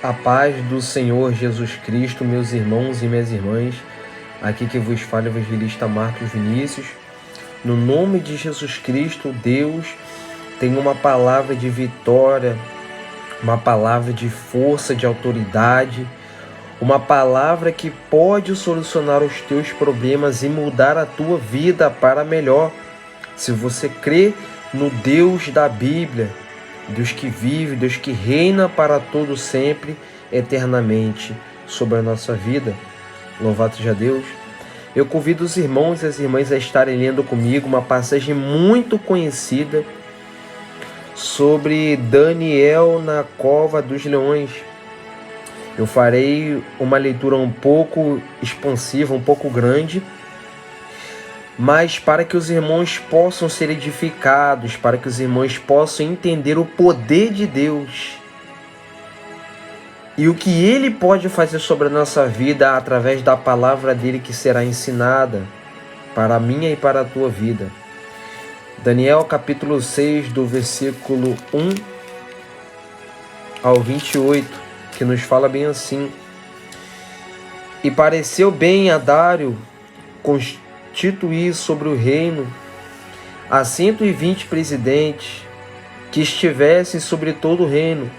A paz do Senhor Jesus Cristo, meus irmãos e minhas irmãs. Aqui que vos fala o evangelista Marcos Vinícius. No nome de Jesus Cristo, Deus tem uma palavra de vitória, uma palavra de força, de autoridade, uma palavra que pode solucionar os teus problemas e mudar a tua vida para melhor. Se você crê no Deus da Bíblia, Deus que vive, Deus que reina para todo sempre, eternamente, sobre a nossa vida. Louvado seja Deus. Eu convido os irmãos e as irmãs a estarem lendo comigo uma passagem muito conhecida sobre Daniel na cova dos leões. Eu farei uma leitura um pouco expansiva, um pouco grande, mas para que os irmãos possam ser edificados, para que os irmãos possam entender o poder de Deus e o que Ele pode fazer sobre a nossa vida através da palavra dEle que será ensinada para a minha e para a tua vida. Daniel capítulo 6, do versículo 1 ao 28, que nos fala bem assim: E pareceu bem a Dário constituir sobre o reino a 120 presidentes que estivessem sobre todo o reino,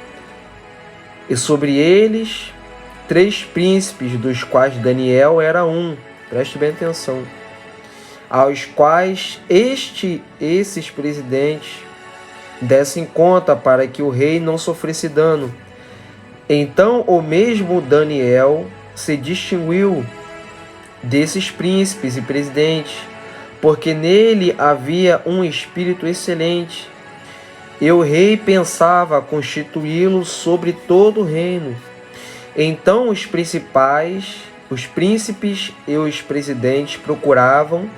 e sobre eles 3 príncipes, dos quais Daniel era um. Preste bem atenção. Aos quais esses presidentes dessem conta para que o rei não sofresse dano. Então o mesmo Daniel se distinguiu desses príncipes e presidentes, porque nele havia um espírito excelente, e o rei pensava constituí-lo sobre todo o reino. Então os príncipes e os presidentes procuravam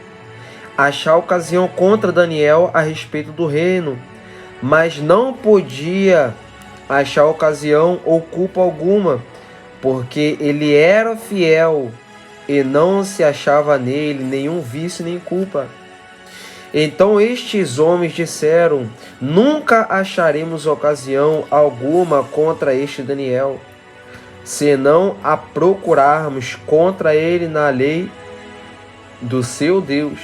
achar ocasião contra Daniel a respeito do reino, mas não podia achar ocasião ou culpa alguma, porque ele era fiel e não se achava nele nenhum vício nem culpa. Então estes homens disseram: Nunca acharemos ocasião alguma contra este Daniel, senão a procurarmos contra ele na lei do seu Deus.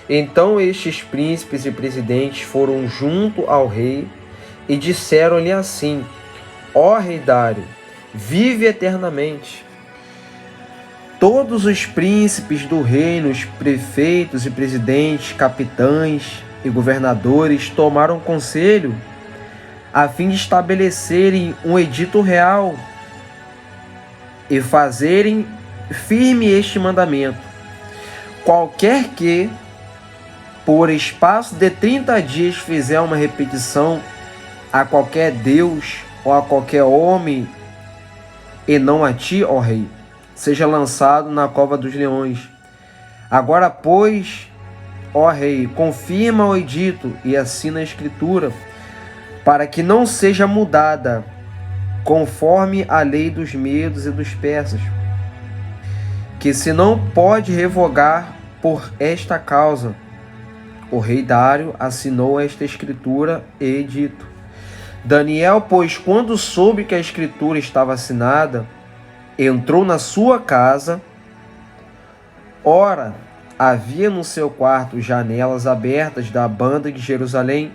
Então estes príncipes e presidentes foram junto ao rei e disseram-lhe assim: Ó rei Dário, vive eternamente. Todos os príncipes do reino, os prefeitos e presidentes, capitães e governadores tomaram conselho a fim de estabelecerem um edito real e fazerem firme este mandamento: qualquer que, por espaço de 30 dias, fizer uma repetição a qualquer Deus ou a qualquer homem, e não a ti, ó rei, seja lançado na cova dos leões. Agora, pois, ó rei, confirma o edito e assina a escritura, para que não seja mudada, conforme a lei dos medos e dos persas, que se não pode revogar por esta causa. O rei Dário assinou esta escritura e edito. Daniel, pois, quando soube que a escritura estava assinada, entrou na sua casa. Ora, havia no seu quarto janelas abertas da banda de Jerusalém,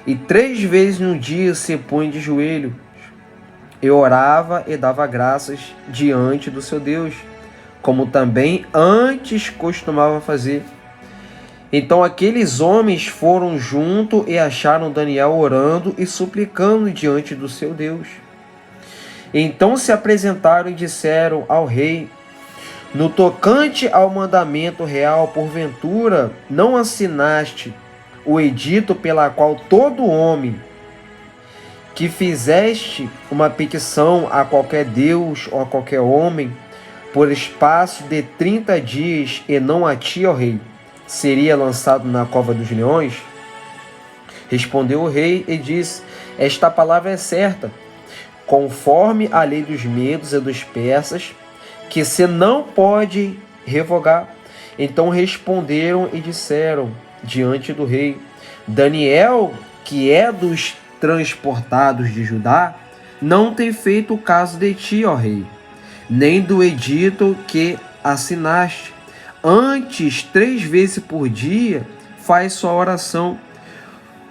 e 3 vezes no dia se punha de joelhos, e orava e dava graças diante do seu Deus, como também antes costumava fazer. Então aqueles homens foram junto e acharam Daniel orando e suplicando diante do seu Deus. Então se apresentaram e disseram ao rei: No tocante ao mandamento real, porventura não assinaste o edito pela qual todo homem que fizeste uma petição a qualquer Deus ou a qualquer homem, por espaço de 30 dias, e não a ti, ó rei, seria lançado na cova dos leões? Respondeu o rei e disse: Esta palavra é certa, conforme a lei dos medos e dos persas, que se não pode revogar. Então responderam e disseram diante do rei: Daniel, que é dos transportados de Judá, não tem feito caso de ti, ó rei, nem do edito que assinaste. Antes, 3 vezes por dia, faz sua oração.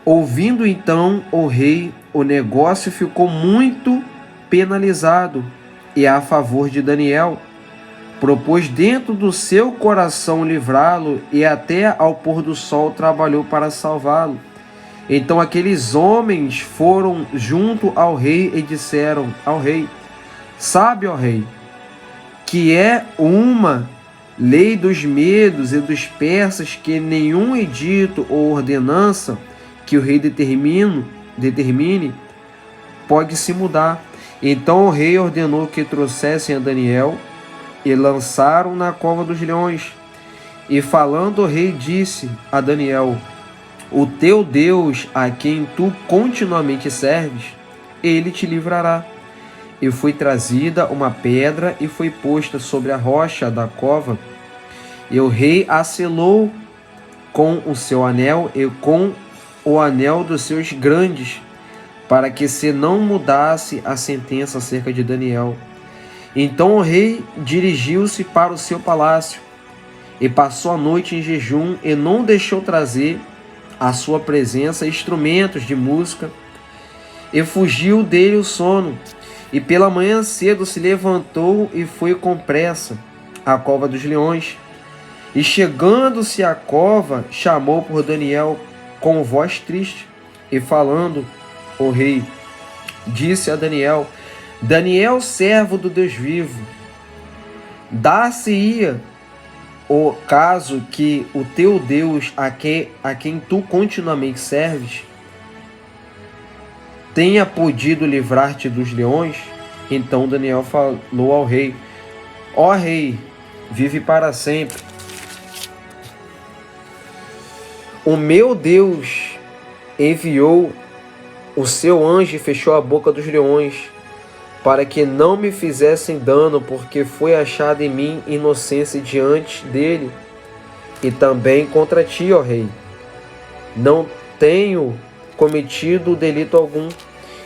Ouvindo então o rei, o negócio ficou muito penalizado, e a favor de Daniel, propôs dentro do seu coração livrá-lo, e até ao pôr do sol trabalhou para salvá-lo. Então aqueles homens foram junto ao rei e disseram ao rei: sabe, ó rei, que é uma lei dos medos e dos persas que nenhum edito ou ordenança que o rei determine pode se mudar. Então o rei ordenou que trouxessem a Daniel e lançaram na cova dos leões. E falando o rei disse a Daniel: o teu Deus, a quem tu continuamente serves, ele te livrará. E foi trazida uma pedra e foi posta sobre a rocha da cova. E o rei a selou com o seu anel e com o anel dos seus grandes, para que se não mudasse a sentença acerca de Daniel. Então o rei dirigiu-se para o seu palácio e passou a noite em jejum e não deixou trazer à sua presença instrumentos de música, e fugiu dele o sono. E pela manhã cedo se levantou e foi com pressa à cova dos leões. E chegando-se à cova, chamou por Daniel com voz triste. E falando o rei, disse a Daniel: Daniel, servo do Deus vivo, dar-se-ia o caso que o teu Deus, a quem tu continuamente serves, tenha podido livrar-te dos leões? Então Daniel falou ao rei: ó rei, vive para sempre. O meu Deus enviou o seu anjo e fechou a boca dos leões, para que não me fizessem dano, porque foi achada em mim inocência diante dele, e também contra ti, ó rei. Não tenho cometido delito algum.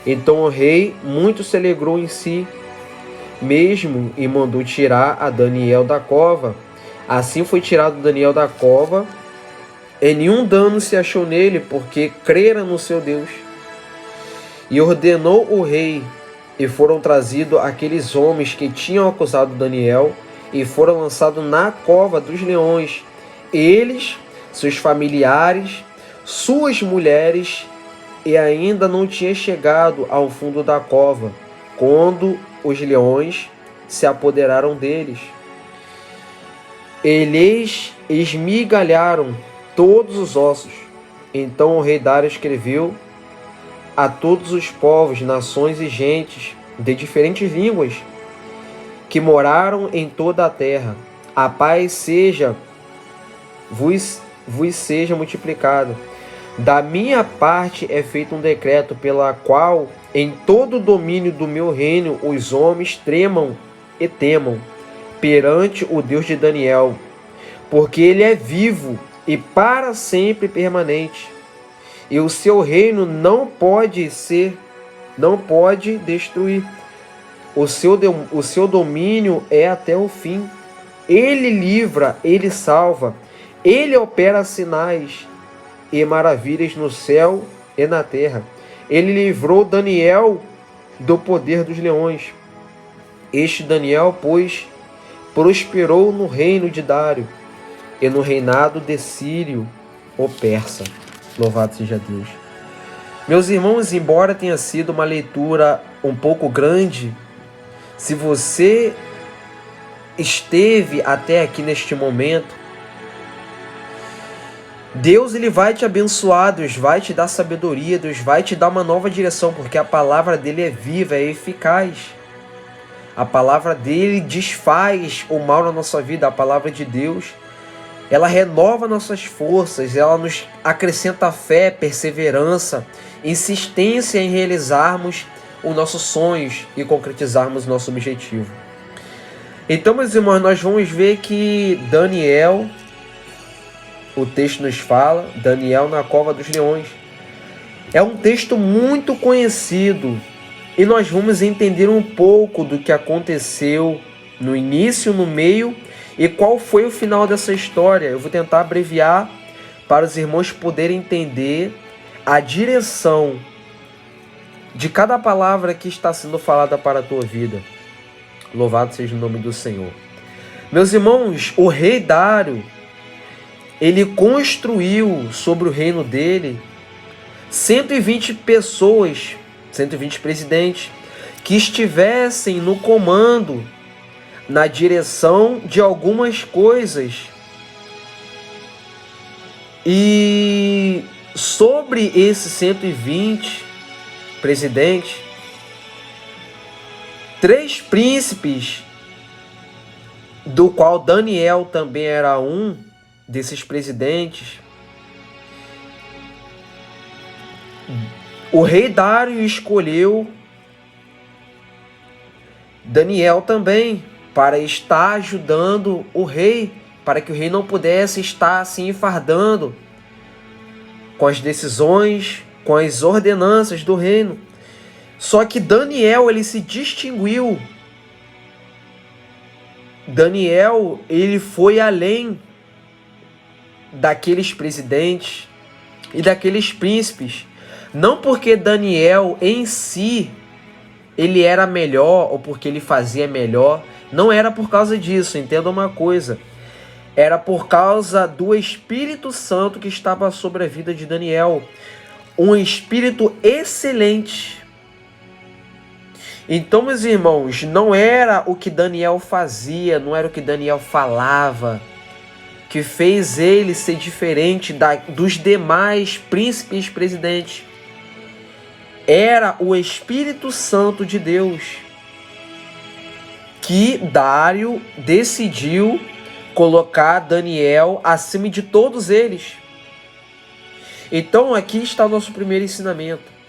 Então o rei muito se alegrou em si mesmo e mandou tirar a Daniel da cova. Assim foi tirado Daniel da cova, e nenhum dano se achou nele, porque crera no seu Deus. E ordenou o rei, e foram trazidos aqueles homens que tinham acusado Daniel, e foram lançados na cova dos leões, eles, seus familiares, suas mulheres, e ainda não tinha chegado ao fundo da cova, quando os leões se apoderaram deles. Eles esmigalharam todos os ossos. Então o rei Dário escreveu a todos os povos, nações e gentes de diferentes línguas que moraram em toda a terra: a paz seja vos seja multiplicada. Da minha parte é feito um decreto pela qual em todo o domínio do meu reino os homens tremam e temam perante o Deus de Daniel, porque ele é vivo e para sempre permanente, e o seu reino não pode destruir. O seu domínio é até o fim. Ele livra, ele salva, ele opera sinais e maravilhas no céu e na terra. Ele livrou Daniel do poder dos leões. Este Daniel, pois, prosperou no reino de Dário e no reinado de Círio, o persa. Louvado seja Deus. Meus irmãos, embora tenha sido uma leitura um pouco grande, se você esteve até aqui neste momento, Deus ele vai te abençoar, Deus vai te dar sabedoria, Deus vai te dar uma nova direção, porque a palavra dele é viva, é eficaz. A palavra dele desfaz o mal na nossa vida. A palavra de Deus, ela renova nossas forças, ela nos acrescenta fé, perseverança, insistência em realizarmos os nossos sonhos e concretizarmos o nosso objetivo. Então, meus irmãos, nós vamos ver que Daniel, o texto nos fala, Daniel na cova dos leões. É um texto muito conhecido e nós vamos entender um pouco do que aconteceu no início, no meio e qual foi o final dessa história. Eu vou tentar abreviar para os irmãos poderem entender a direção de cada palavra que está sendo falada para a tua vida. Louvado seja o nome do Senhor. Meus irmãos, o rei Dário, ele construiu sobre o reino dele 120 pessoas, 120 presidentes, que estivessem no comando, na direção de algumas coisas. E sobre esses 120 presidentes, 3 príncipes, do qual Daniel também era um desses presidentes, o rei Dário escolheu Daniel também para estar ajudando o rei, para que o rei não pudesse estar se enfardando com as decisões, com as ordenanças do reino. Só que Daniel, ele se distinguiu. Daniel, ele foi além daqueles presidentes e daqueles príncipes. Não porque Daniel em si ele era melhor ou porque ele fazia melhor. Não era por causa disso, entenda uma coisa. Era por causa do Espírito Santo que estava sobre a vida de Daniel. Um espírito excelente. Então, meus irmãos, não era o que Daniel fazia, não era o que Daniel falava, que fez ele ser diferente dos demais príncipes e presidentes. Era o Espírito Santo de Deus, que Dário decidiu colocar Daniel acima de todos eles. Então aqui está o nosso primeiro ensinamento.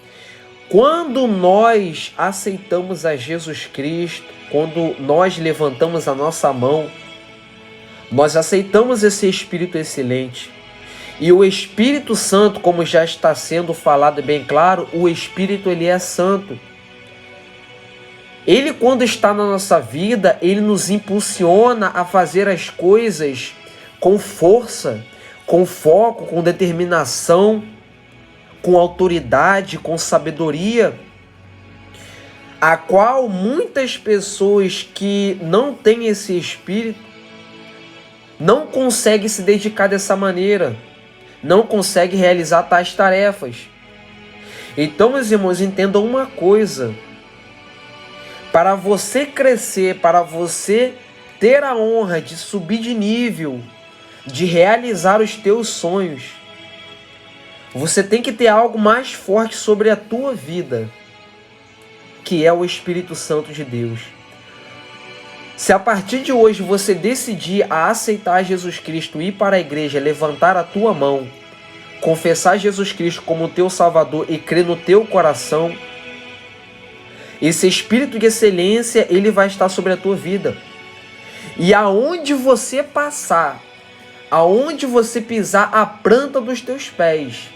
Quando nós aceitamos a Jesus Cristo, quando nós levantamos a nossa mão, nós aceitamos esse Espírito excelente. E o Espírito Santo, como já está sendo falado bem claro, o Espírito ele é santo. Ele, quando está na nossa vida, ele nos impulsiona a fazer as coisas com força, com foco, com determinação, com autoridade, com sabedoria, a qual muitas pessoas que não têm esse Espírito não conseguem se dedicar dessa maneira, não conseguem realizar tais tarefas. Então, meus irmãos, entendam uma coisa. Para você crescer, para você ter a honra de subir de nível, de realizar os teus sonhos, você tem que ter algo mais forte sobre a tua vida, que é o Espírito Santo de Deus. Se a partir de hoje você decidir a aceitar Jesus Cristo, ir para a igreja, levantar a tua mão, confessar Jesus Cristo como teu Salvador e crer no teu coração, esse Espírito de excelência, ele vai estar sobre a tua vida. E aonde você passar, aonde você pisar a planta dos teus pés,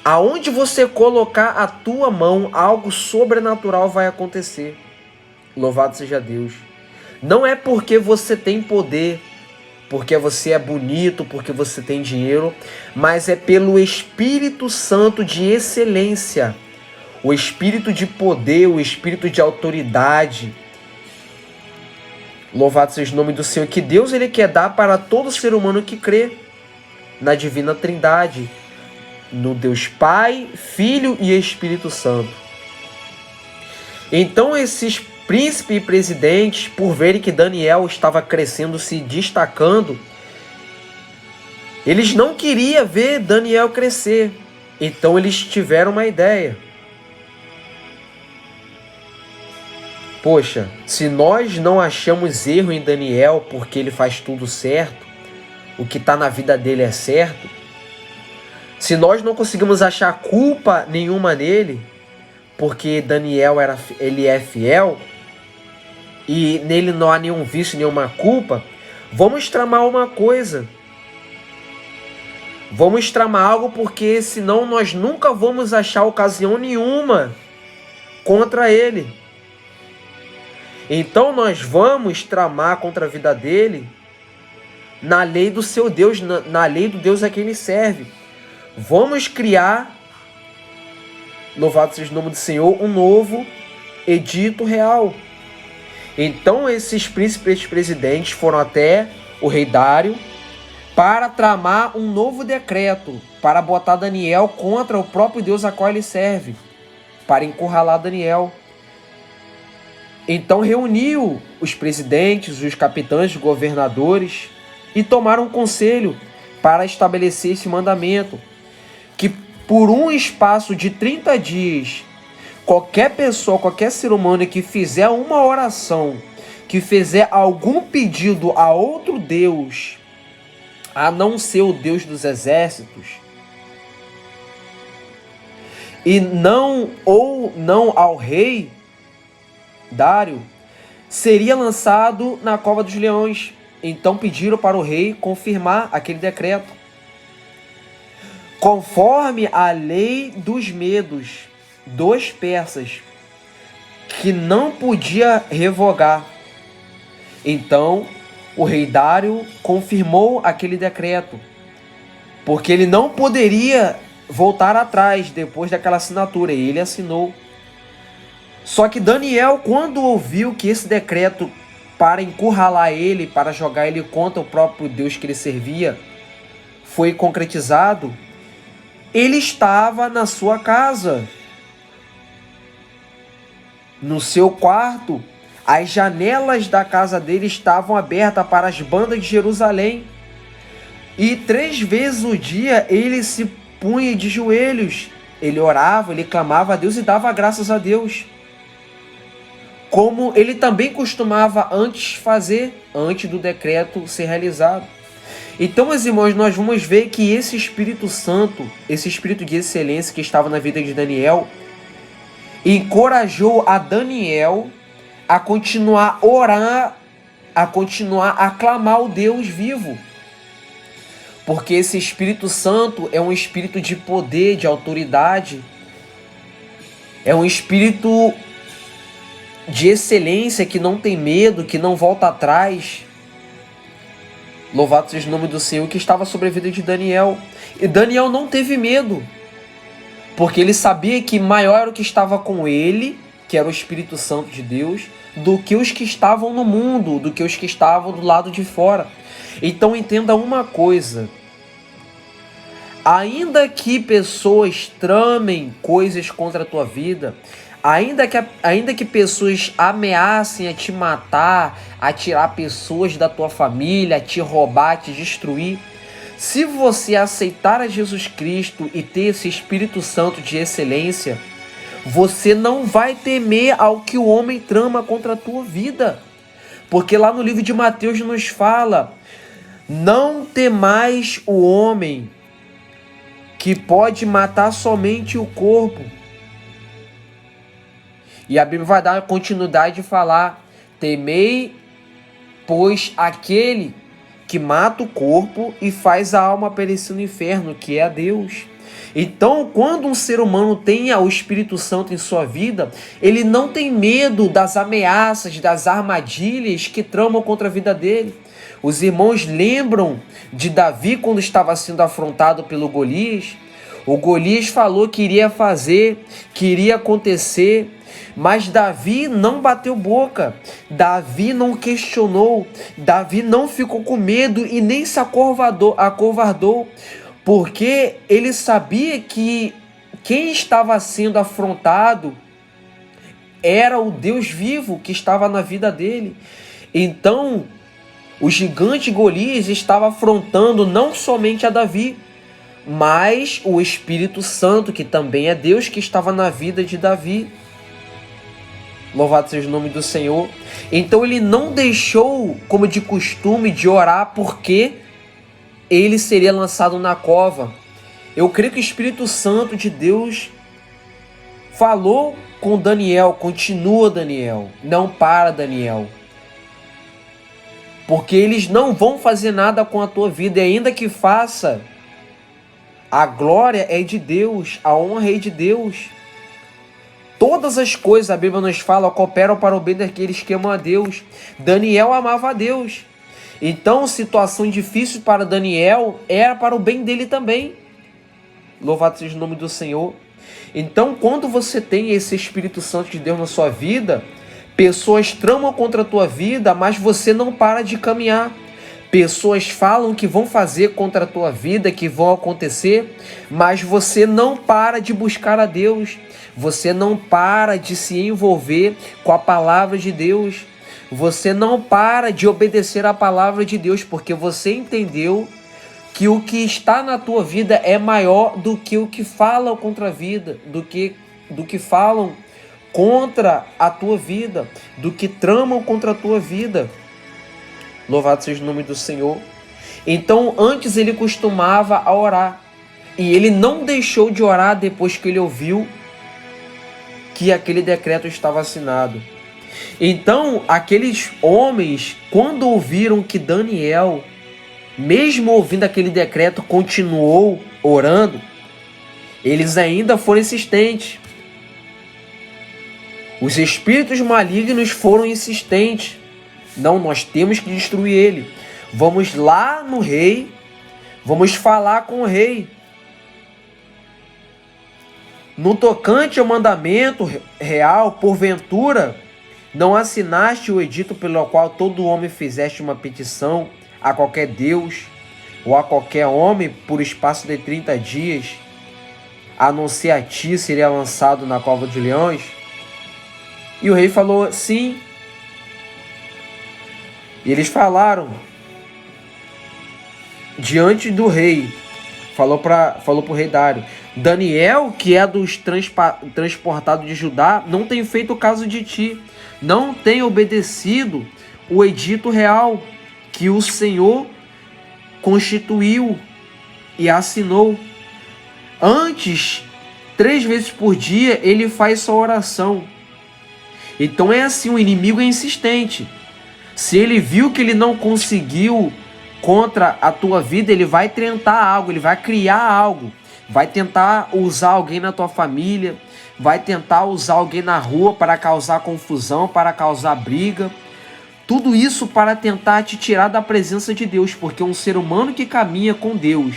aonde você colocar a tua mão, algo sobrenatural vai acontecer. Louvado seja Deus. Não é porque você tem poder, porque você é bonito, porque você tem dinheiro, mas é pelo Espírito Santo de excelência, o Espírito de poder, o Espírito de autoridade. Louvado seja o nome do Senhor, que Deus ele quer dar para todo ser humano que crê na divina Trindade, no Deus Pai, Filho e Espírito Santo. Então esses príncipes e presidentes, por verem que Daniel estava crescendo, se destacando, eles não queriam ver Daniel crescer. Então eles tiveram uma ideia. Poxa, se nós não achamos erro em Daniel porque ele faz tudo certo, o que está na vida dele é certo, se nós não conseguimos achar culpa nenhuma nele, porque Daniel ele é fiel, e nele não há nenhum vício, nenhuma culpa, vamos tramar uma coisa. Vamos tramar algo, porque senão nós nunca vamos achar ocasião nenhuma contra ele. Então nós vamos tramar contra a vida dele na lei do seu Deus, na lei do Deus a quem ele serve. Vamos criar, louvado seja o nome do Senhor, um novo edito real. Então esses príncipes presidentes foram até o rei Dário para tramar um novo decreto, para botar Daniel contra o próprio Deus a qual ele serve, para encurralar Daniel. Então reuniu os presidentes, os capitães, os governadores e tomaram um conselho para estabelecer esse mandamento, que por um espaço de 30 dias, qualquer pessoa, qualquer ser humano que fizer uma oração, que fizer algum pedido a outro Deus, a não ser o Deus dos exércitos, e não ao rei Dário, seria lançado na cova dos leões. Então pediram para o rei confirmar aquele decreto, conforme a lei dos medos, dos persas, que não podia revogar. Então o rei Dário confirmou aquele decreto, porque ele não poderia voltar atrás depois daquela assinatura, e ele assinou. Só que Daniel, quando ouviu que esse decreto para encurralar ele, para jogar ele contra o próprio Deus que ele servia, foi concretizado, ele estava na sua casa, no seu quarto. As janelas da casa dele estavam abertas para as bandas de Jerusalém. E 3 vezes o dia ele se punha de joelhos. Ele orava, ele clamava a Deus e dava graças a Deus, como ele também costumava antes fazer, antes do decreto ser realizado. Então, meus irmãos, nós vamos ver que esse Espírito Santo, esse Espírito de excelência que estava na vida de Daniel, encorajou a Daniel a continuar a orar, a continuar a clamar o Deus vivo. Porque esse Espírito Santo é um espírito de poder, de autoridade, é um espírito de excelência que não tem medo, que não volta atrás. Louvado seja o nome do Senhor, que estava sobre a vida de Daniel. E Daniel não teve medo, porque ele sabia que maior era o que estava com ele, que era o Espírito Santo de Deus, do que os que estavam no mundo, do que os que estavam do lado de fora. Então entenda uma coisa: ainda que pessoas tramem coisas contra a tua vida, ainda que pessoas ameacem a te matar, a tirar pessoas da tua família, a te roubar, a te destruir, se você aceitar a Jesus Cristo e ter esse Espírito Santo de excelência, você não vai temer ao que o homem trama contra a tua vida. Porque lá no livro de Mateus nos fala: não temais o homem que pode matar somente o corpo. E a Bíblia vai dar continuidade e falar: temei, pois, aquele que mata o corpo e faz a alma perecer no inferno, que é a Deus. Então, quando um ser humano tem o Espírito Santo em sua vida, ele não tem medo das ameaças, das armadilhas que tramam contra a vida dele. Os irmãos lembram de Davi quando estava sendo afrontado pelo Golias. O Golias falou que iria fazer, que iria acontecer, mas Davi não bateu boca, Davi não questionou, Davi não ficou com medo e nem se acovardou, porque ele sabia que quem estava sendo afrontado era o Deus vivo que estava na vida dele. Então, o gigante Golias estava afrontando não somente a Davi, mas o Espírito Santo, que também é Deus, que estava na vida de Davi. Louvado seja o nome do Senhor. Então ele não deixou, como de costume, de orar porque ele seria lançado na cova. Eu creio que o Espírito Santo de Deus falou com Daniel: continua, Daniel, não para, Daniel, porque eles não vão fazer nada com a tua vida, e ainda que faça, a glória é de Deus, a honra é de Deus. Todas as coisas, a Bíblia nos fala, cooperam para o bem daqueles que amam a Deus. Daniel amava a Deus. Então, situação difícil para Daniel era para o bem dele também. Louvado seja o nome do Senhor. Então, quando você tem esse Espírito Santo de Deus na sua vida, pessoas tramam contra a tua vida, mas você não para de caminhar. Pessoas falam que vão fazer contra a tua vida, que vão acontecer, mas você não para de buscar a Deus. Você não para de se envolver com a palavra de Deus. Você não para de obedecer a palavra de Deus, porque você entendeu que o que está na tua vida é maior do que o que falam contra a vida, do que falam contra a tua vida, do que tramam contra a tua vida. Louvado seja o nome do Senhor. Então, antes ele costumava a orar, e ele não deixou de orar depois que ele ouviu que aquele decreto estava assinado. Então, aqueles homens, quando ouviram que Daniel, mesmo ouvindo aquele decreto, continuou orando, eles ainda foram insistentes. Os espíritos malignos foram insistentes. Não, nós temos que destruir ele. Vamos lá no rei, vamos falar com o rei. No tocante ao mandamento real, porventura, não assinaste o edito pelo qual todo homem fizeste uma petição a qualquer Deus ou a qualquer homem por espaço de 30 dias, a não ser a ti seria lançado na cova de leões? E o rei falou, sim. E eles falaram diante do rei, falou para o rei Dário, Daniel, que é dos transportados de Judá, não tem feito caso de ti, não tem obedecido o edito real que o Senhor constituiu e assinou. Antes, 3 vezes por dia, ele faz sua oração. Então é assim, o inimigo é insistente. Se ele viu que ele não conseguiu contra a tua vida, ele vai tentar algo, ele vai criar algo. Vai tentar usar alguém na tua família, vai tentar usar alguém na rua para causar confusão, para causar briga. Tudo isso para tentar te tirar da presença de Deus, porque um ser humano que caminha com Deus,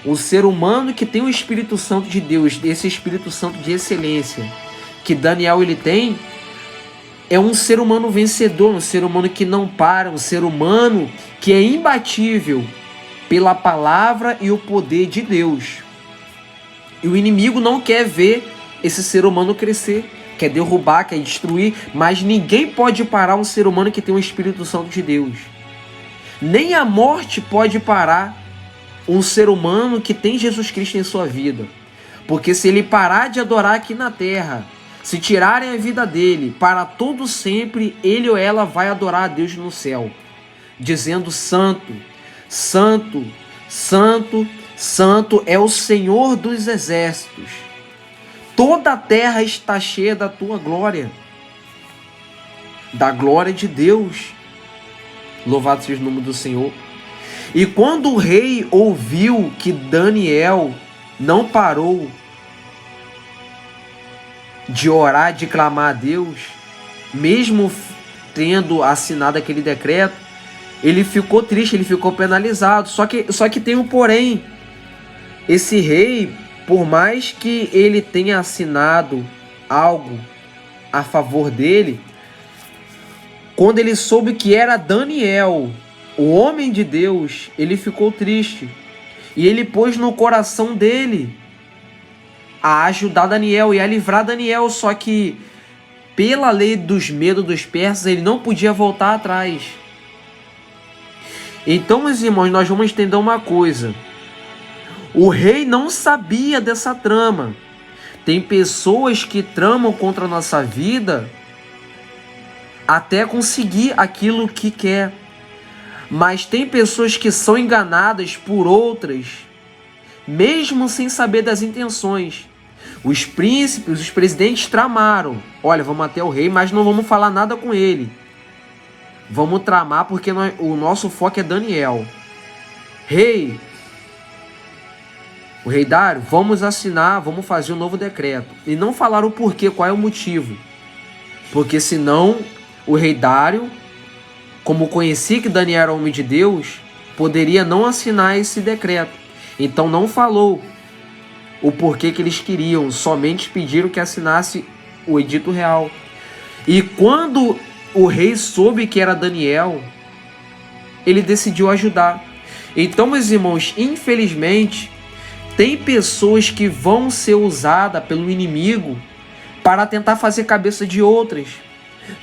um ser humano que tem o Espírito Santo de Deus, esse Espírito Santo de excelência, que Daniel ele tem, é um ser humano vencedor, um ser humano que não para, um ser humano que é imbatível pela palavra e o poder de Deus. E o inimigo não quer ver esse ser humano crescer, quer derrubar, quer destruir, mas ninguém pode parar um ser humano que tem o Espírito Santo de Deus. Nem a morte pode parar um ser humano que tem Jesus Cristo em sua vida. Porque se ele parar de adorar aqui na terra, se tirarem a vida dele, para todo sempre, ele ou ela vai adorar a Deus no céu, dizendo santo, santo, santo, santo é o Senhor dos exércitos. Toda a terra está cheia da tua glória, da glória de Deus. Louvado seja o nome do Senhor. E quando o rei ouviu que Daniel não parou de orar, de clamar a Deus, mesmo tendo assinado aquele decreto, ele ficou triste, ele ficou penalizado. Só que tem um porém. Esse rei, por mais que ele tenha assinado algo a favor dele, quando ele soube que era Daniel, o homem de Deus, ele ficou triste. E ele pôs no coração dele a ajudar Daniel e a livrar Daniel. Só que, pela lei dos medos dos persas, ele não podia voltar atrás. Então, meus irmãos, nós vamos entender uma coisa. O rei não sabia dessa trama. Tem pessoas que tramam contra a nossa vida até conseguir aquilo que quer. Mas tem pessoas que são enganadas por outras, mesmo sem saber das intenções. Os príncipes, os presidentes tramaram. Olha, vamos até o rei, mas não vamos falar nada com ele. Vamos tramar porque o nosso foco é Daniel. Rei, o rei Dário, vamos assinar, vamos fazer um novo decreto. E não falaram o porquê, qual é o motivo. Porque senão o rei Dário, como conhecia que Daniel era homem de Deus, poderia não assinar esse decreto. Então não falou o porquê que eles queriam, somente pediram que assinasse o edito real. E quando o rei soube que era Daniel, ele decidiu ajudar. Então, meus irmãos, infelizmente, tem pessoas que vão ser usadas pelo inimigo para tentar fazer cabeça de outras.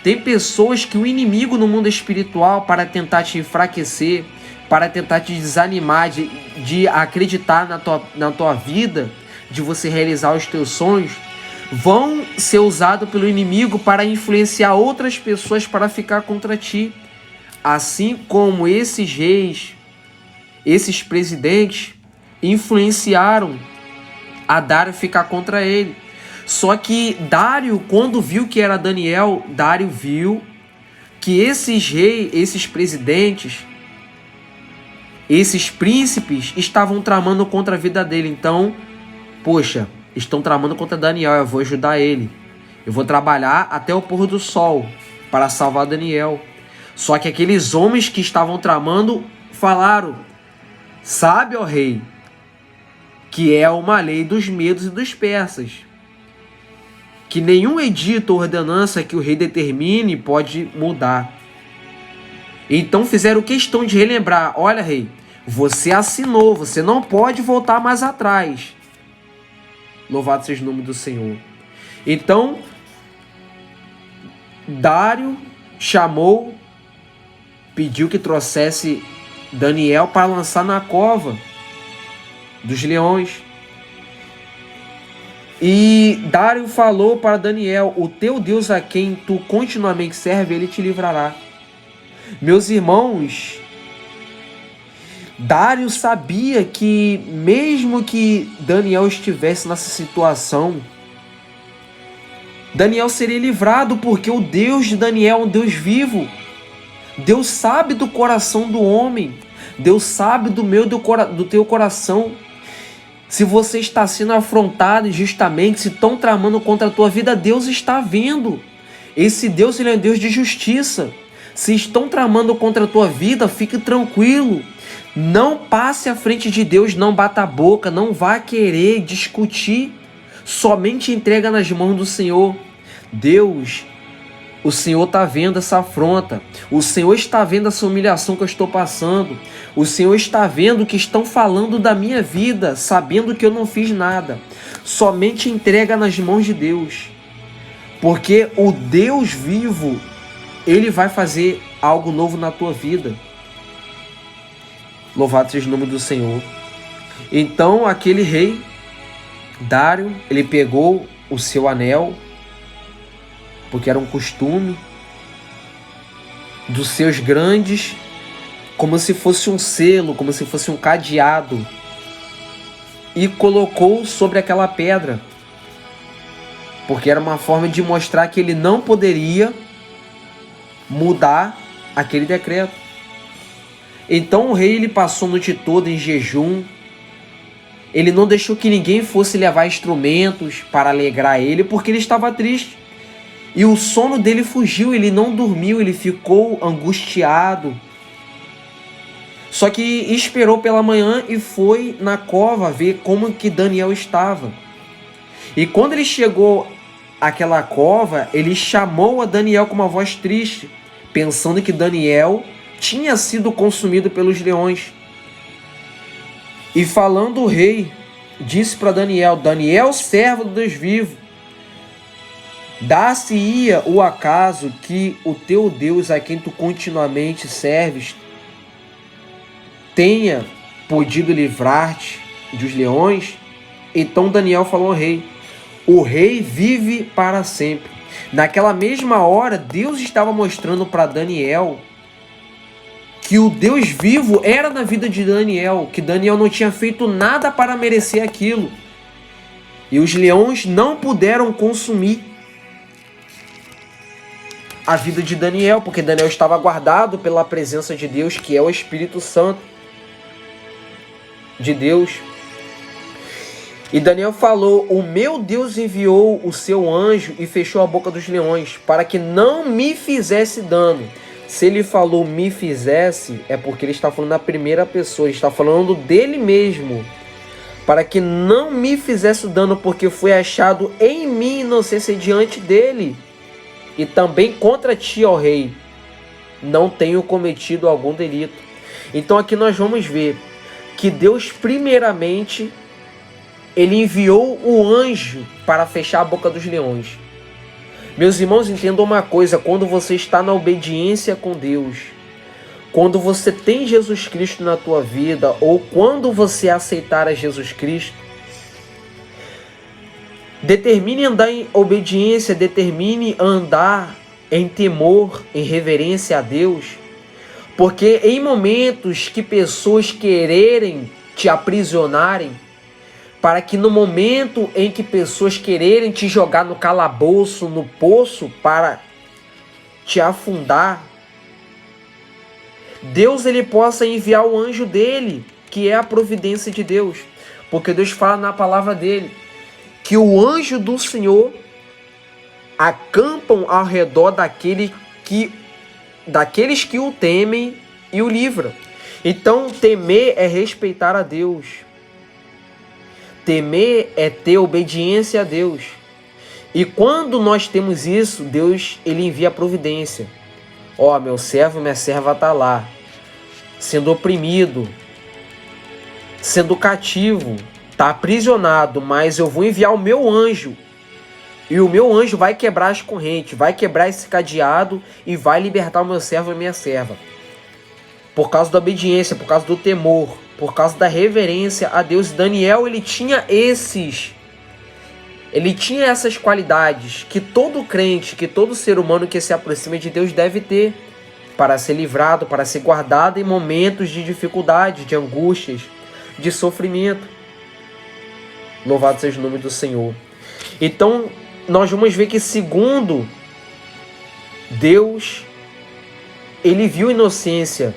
Tem pessoas que o inimigo no mundo espiritual, para tentar te enfraquecer, para tentar te desanimar de acreditar na tua vida, de você realizar os teus sonhos, vão ser usados pelo inimigo para influenciar outras pessoas para ficar contra ti. Assim como esses reis, esses presidentes, influenciaram a Dário ficar contra ele. Só que Dário, quando viu que era Daniel, Dário viu que esses reis, esses presidentes, esses príncipes estavam tramando contra a vida dele. Então, poxa, estão tramando contra Daniel, eu vou ajudar ele. Eu vou trabalhar até o pôr do sol para salvar Daniel. Só que aqueles homens que estavam tramando falaram: sabe, ó rei, que é uma lei dos medos e dos persas, que nenhum edito ou ordenança que o rei determine pode mudar. Então fizeram questão de relembrar: olha, rei, você assinou, você não pode voltar mais atrás. Louvado seja o nome do Senhor. Então, Dário chamou, pediu que trouxesse Daniel para lançar na cova dos leões. E Dário falou para Daniel: o teu Deus a quem tu continuamente serve, ele te livrará. Meus irmãos, Dário sabia que mesmo que Daniel estivesse nessa situação, Daniel seria livrado, porque o Deus de Daniel é um Deus vivo. Deus sabe do coração do homem. Deus sabe do do teu coração. Se você está sendo afrontado injustamente, se estão tramando contra a tua vida, Deus está vendo. Esse Deus, ele é um Deus de justiça. Se estão tramando contra a tua vida, fique tranquilo. Não passe à frente de Deus, não bata a boca, não vá querer discutir. Somente entrega nas mãos do Senhor. Deus, o Senhor está vendo essa afronta. O Senhor está vendo essa humilhação que eu estou passando. O Senhor está vendo que estão falando da minha vida, sabendo que eu não fiz nada. Somente entrega nas mãos de Deus. Porque o Deus vivo, ele vai fazer algo novo na tua vida. Louvado seja o nome do Senhor. Então aquele rei, Dário, ele pegou o seu anel, porque era um costume dos seus grandes, como se fosse um selo, como se fosse um cadeado, e colocou sobre aquela pedra, porque era uma forma de mostrar que ele não poderia mudar aquele decreto. Então o rei, ele passou a noite toda em jejum. Ele não deixou que ninguém fosse levar instrumentos para alegrar ele, porque ele estava triste. E o sono dele fugiu, ele não dormiu, ele ficou angustiado. Só que esperou pela manhã e foi na cova ver como que Daniel estava. E quando ele chegou àquela cova, ele chamou a Daniel com uma voz triste, pensando que Daniel tinha sido consumido pelos leões. E falando o rei, disse para Daniel: Daniel, servo do Deus vivo, dá-se-ia o acaso que o teu Deus, a quem tu continuamente serves, tenha podido livrar-te dos leões? Então Daniel falou ao rei: o rei vive para sempre. Naquela mesma hora, Deus estava mostrando para Daniel que o Deus vivo era na vida de Daniel, que Daniel não tinha feito nada para merecer aquilo. E os leões não puderam consumir a vida de Daniel, porque Daniel estava guardado pela presença de Deus, que é o Espírito Santo de Deus. E Daniel falou: o meu Deus enviou o seu anjo e fechou a boca dos leões, para que não me fizesse dano. Se ele falou me fizesse, é porque ele está falando na primeira pessoa, ele está falando dele mesmo. Para que não me fizesse dano, porque foi achado em mim inocência diante dele. E também contra ti, ó rei, não tenho cometido algum delito. Então aqui nós vamos ver que Deus primeiramente, ele enviou o anjo para fechar a boca dos leões. Meus irmãos, entendam uma coisa: quando você está na obediência com Deus, quando você tem Jesus Cristo na tua vida, ou quando você aceitar a Jesus Cristo, determine andar em obediência, determine andar em temor, em reverência a Deus, porque em momentos que pessoas quererem te aprisionarem, para que no momento em que pessoas quererem te jogar no calabouço, no poço, para te afundar, Deus ele possa enviar o anjo dele, que é a providência de Deus. Porque Deus fala na palavra dele que o anjo do Senhor acampam ao redor daqueles que o temem e o livram. Então, temer é respeitar a Deus. Temer é ter obediência a Deus. E quando nós temos isso, Deus ele envia a providência. Ó, meu servo, minha serva está lá, sendo oprimido, sendo cativo, está aprisionado, mas eu vou enviar o meu anjo. E o meu anjo vai quebrar as correntes, vai quebrar esse cadeado e vai libertar o meu servo e a minha serva. Por causa da obediência, por causa do temor, por causa da reverência a Deus. Daniel, ele tinha essas qualidades que todo crente, que todo ser humano que se aproxima de Deus deve ter, para ser livrado, para ser guardado em momentos de dificuldade, de angústias, de sofrimento. Louvado seja o nome do Senhor. Então, nós vamos ver que, segundo Deus, ele viu inocência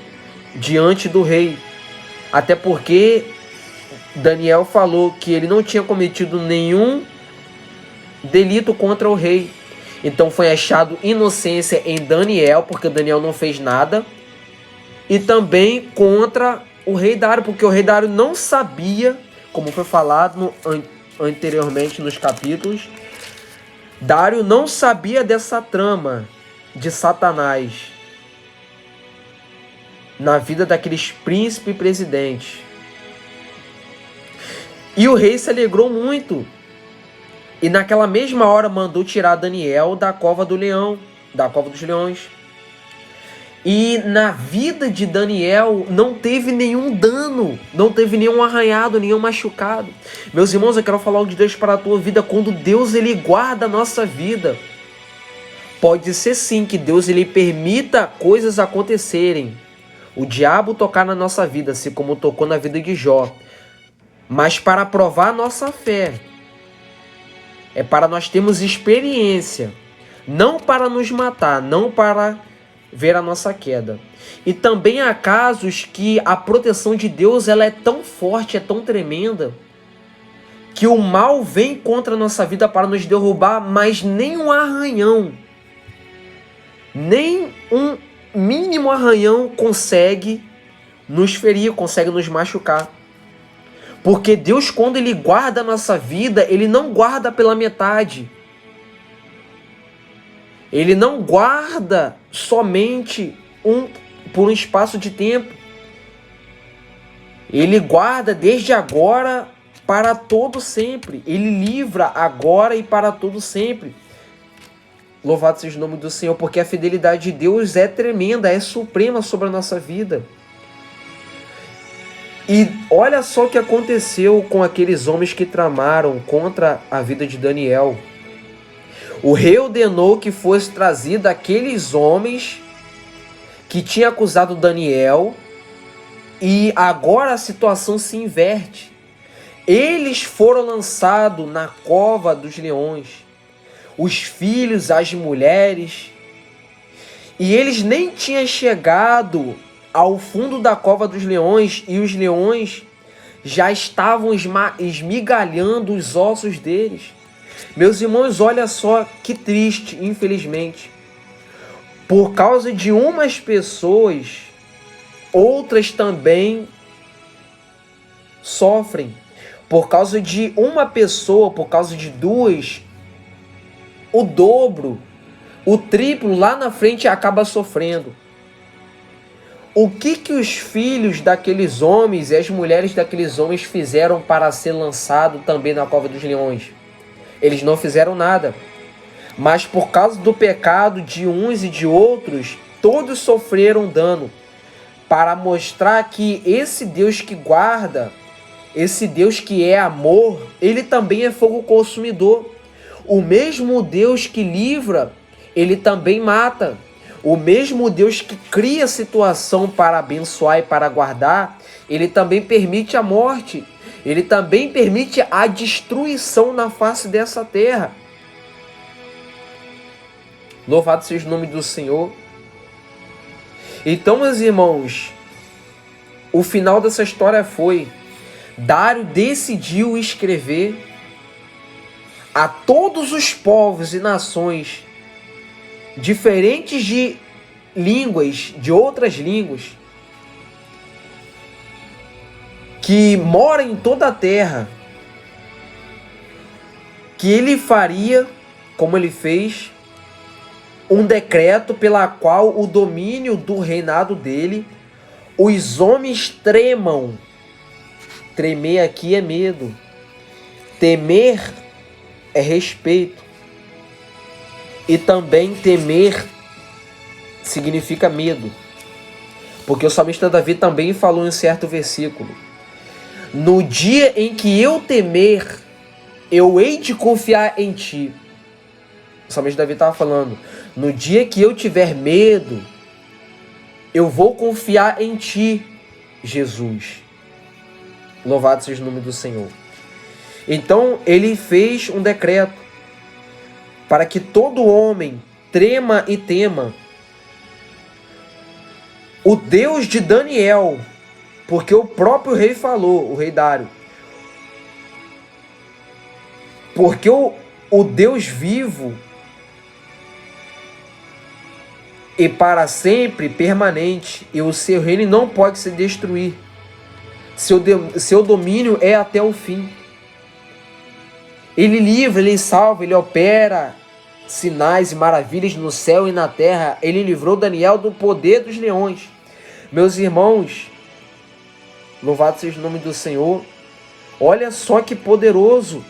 diante do rei. Até porque Daniel falou que ele não tinha cometido nenhum delito contra o rei. Então foi achado inocência em Daniel, porque Daniel não fez nada. E também contra o rei Dário, porque o rei Dário não sabia, como foi falado anteriormente nos capítulos, Dário não sabia dessa trama de Satanás na vida daqueles príncipes e presidentes. E o rei se alegrou muito. E naquela mesma hora mandou tirar Daniel da cova do leão, da cova dos leões. E na vida de Daniel não teve nenhum dano, não teve nenhum arranhado, nenhum machucado. Meus irmãos, eu quero falar de Deus para a tua vida. Quando Deus ele guarda a nossa vida, pode ser sim que Deus ele permita coisas acontecerem, o diabo tocar na nossa vida, assim como tocou na vida de Jó, mas para provar a nossa fé. É para nós termos experiência, não para nos matar, não para ver a nossa queda. E também há casos que a proteção de Deus ela é tão forte, é tão tremenda, que o mal vem contra a nossa vida para nos derrubar, mas nem um arranhão, nem um mínimo arranhão consegue nos ferir, consegue nos machucar. Porque Deus, quando ele guarda a nossa vida, ele não guarda pela metade. Ele não guarda somente por um espaço de tempo. Ele guarda desde agora para todo sempre. Ele livra agora e para todo sempre. Louvado seja o nome do Senhor, porque a fidelidade de Deus é tremenda, é suprema sobre a nossa vida. E olha só o que aconteceu com aqueles homens que tramaram contra a vida de Daniel. O rei ordenou que fosse trazido aqueles homens que tinham acusado Daniel, e agora a situação se inverte. Eles foram lançados na cova dos leões, os filhos, as mulheres, e eles nem tinham chegado ao fundo da cova dos leões, e os leões já estavam esmigalhando os ossos deles. Meus irmãos, olha só que triste, infelizmente. Por causa de umas pessoas, outras também sofrem. Por causa de uma pessoa, por causa de duas, o dobro, o triplo lá na frente acaba sofrendo. O que os filhos daqueles homens e as mulheres daqueles homens fizeram para ser lançado também na cova dos leões? Eles não fizeram nada. Mas por causa do pecado de uns e de outros, todos sofreram dano. Para mostrar que esse Deus que guarda, esse Deus que é amor, ele também é fogo consumidor. O mesmo Deus que livra, ele também mata. O mesmo Deus que cria a situação para abençoar e para guardar, ele também permite a morte. Ele também permite a destruição na face dessa terra. Louvado seja o nome do Senhor. Então, meus irmãos, o final dessa história foi: Dário decidiu escrever a todos os povos e nações diferentes de línguas, de outras línguas, que moram em toda a terra, que ele faria, como ele fez, um decreto pela qual o domínio do reinado dele, os homens tremam. Tremer aqui é medo. Temer é respeito. E também temer significa medo. Porque o salmista Davi também falou em certo versículo: no dia em que eu temer, eu hei de confiar em ti. O salmista Davi estava falando: no dia que eu tiver medo, eu vou confiar em ti, Jesus. Louvado seja o nome do Senhor. Então ele fez um decreto para que todo homem trema e tema o Deus de Daniel, porque o próprio rei falou, o rei Dário, porque o Deus vivo e para sempre permanente, e o seu reino não pode se destruir. Seu domínio é até o fim. Ele livra, ele salva, ele opera sinais e maravilhas no céu e na terra. Ele livrou Daniel do poder dos leões. Meus irmãos, louvado seja o nome do Senhor. Olha só que poderoso.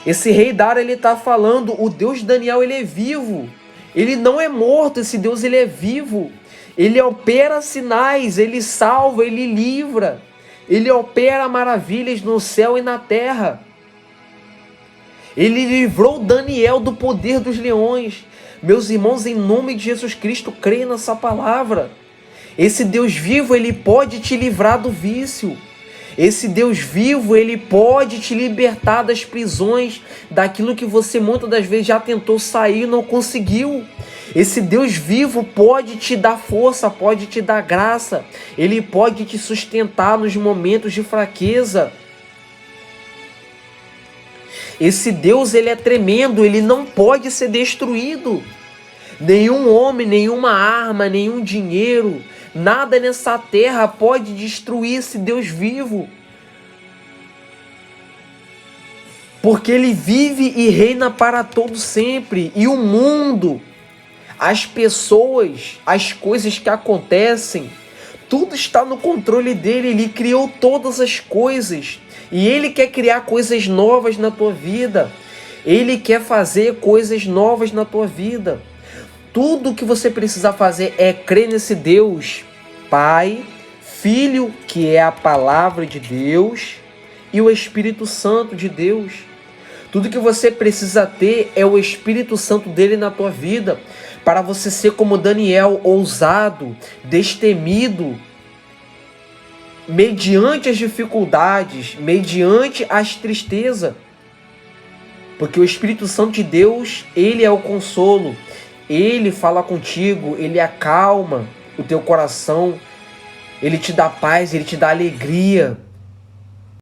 Esse rei Dário, ele está falando, o Deus de Daniel, ele é vivo. Ele não é morto, esse Deus, ele é vivo. Ele opera sinais, ele salva, ele livra. Ele opera maravilhas no céu e na terra. Ele livrou Daniel do poder dos leões. Meus irmãos, em nome de Jesus Cristo, creia nessa palavra. Esse Deus vivo, ele pode te livrar do vício. Esse Deus vivo, ele pode te libertar das prisões, daquilo que você muitas das vezes já tentou sair e não conseguiu. Esse Deus vivo pode te dar força, pode te dar graça. Ele pode te sustentar nos momentos de fraqueza. Esse Deus, ele é tremendo, ele não pode ser destruído. Nenhum homem, nenhuma arma, nenhum dinheiro, nada nessa terra pode destruir esse Deus vivo. Porque ele vive e reina para todo sempre. E o mundo, as pessoas, as coisas que acontecem, tudo está no controle dele. Ele criou todas as coisas. E ele quer criar coisas novas na tua vida. Ele quer fazer coisas novas na tua vida. Tudo que você precisa fazer é crer nesse Deus, Pai, Filho, que é a palavra de Deus, e o Espírito Santo de Deus. Tudo que você precisa ter é o Espírito Santo dele na tua vida, para você ser como Daniel, ousado, destemido, mediante as dificuldades, mediante as tristezas. Porque o Espírito Santo de Deus, ele é o consolo. Ele fala contigo, ele acalma o teu coração, Ele te dá paz, ele te dá alegria.